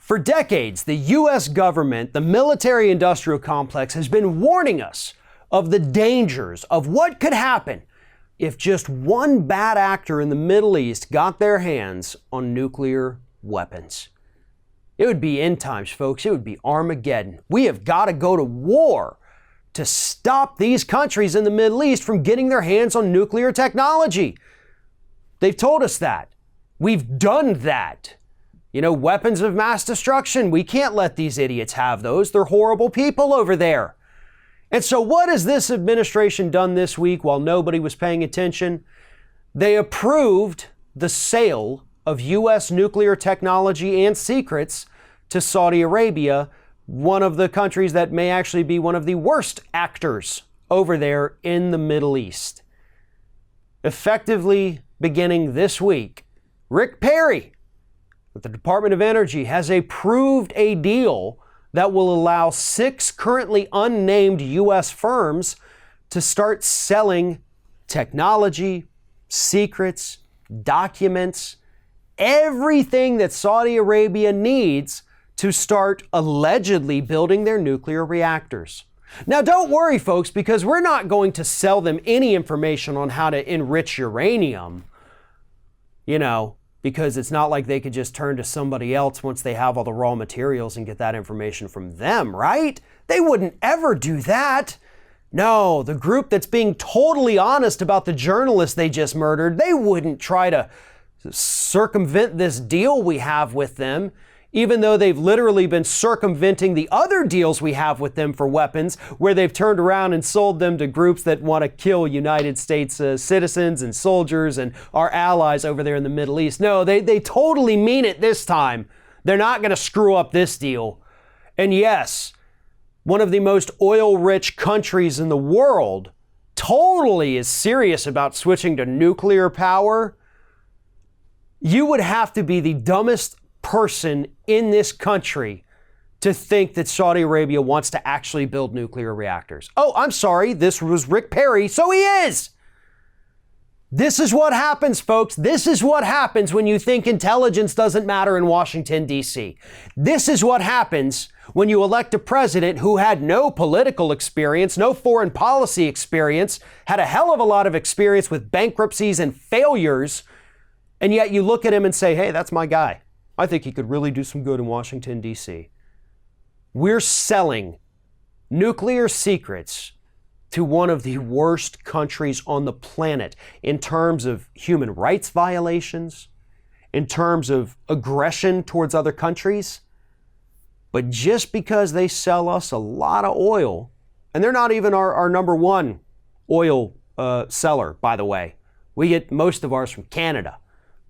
For decades, the U.S. government, the military-industrial complex, has been warning us of the dangers of what could happen if just one bad actor in the Middle East got their hands on nuclear weapons. It would be end times, folks. It would be Armageddon. We have got to go to war to stop these countries in the Middle East from getting their hands on nuclear technology. They've told us that. We've done that. You know, weapons of mass destruction. We can't let these idiots have those. They're horrible people over there. And so what has this administration done this week while nobody was paying attention? They approved the sale of U.S. nuclear technology and secrets to Saudi Arabia, one of the countries that may actually be one of the worst actors over there in the Middle East. Effectively beginning this week, Rick Perry with the Department of Energy has approved a deal that will allow 6 currently unnamed U.S. firms to start selling technology, secrets, documents, everything that Saudi Arabia needs to start allegedly building their nuclear reactors. Now, don't worry, folks, because we're not going to sell them any information on how to enrich uranium, because it's not like they could just turn to somebody else once they have all the raw materials and get that information from them, right? They wouldn't ever do that. No, the group that's being totally honest about the journalist they just murdered, they wouldn't try to circumvent this deal we have with them, even though they've literally been circumventing the other deals we have with them for weapons, where they've turned around and sold them to groups that want to kill United States citizens and soldiers and our allies over there in the Middle East. No, they totally mean it this time. They're not going to screw up this deal. And yes, one of the most oil-rich countries in the world totally is serious about switching to nuclear power. You would have to be the dumbest person in this country to think that Saudi Arabia wants to actually build nuclear reactors. Oh, I'm sorry, this was Rick Perry, so he is! This is what happens, folks. This is what happens when you think intelligence doesn't matter in Washington, D.C. This is what happens when you elect a president who had no political experience, no foreign policy experience, had a hell of a lot of experience with bankruptcies and failures, and yet you look at him and say, hey, that's my guy. I think he could really do some good in Washington, D.C. We're selling nuclear secrets to one of the worst countries on the planet in terms of human rights violations, in terms of aggression towards other countries. But just because they sell us a lot of oil, and they're not even our number one oil seller, by the way. We get most of ours from Canada.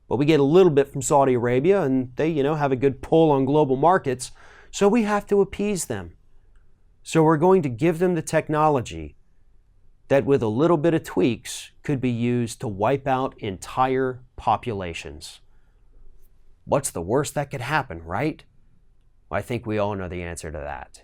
But we get a little bit from Saudi Arabia, and they, have a good pull on global markets, so we have to appease them. So we're going to give them the technology that, with a little bit of tweaks, could be used to wipe out entire populations. What's the worst that could happen, right? I think we all know the answer to that.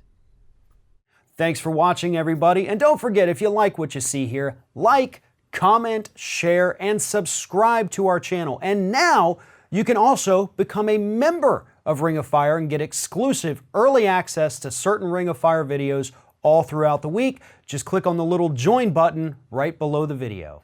Thanks for watching, everybody, and don't forget, if you like what you see here, like, comment, share, and subscribe to our channel. And now you can also become a member of Ring of Fire and get exclusive early access to certain Ring of Fire videos all throughout the week. Just click on the little join button right below the video.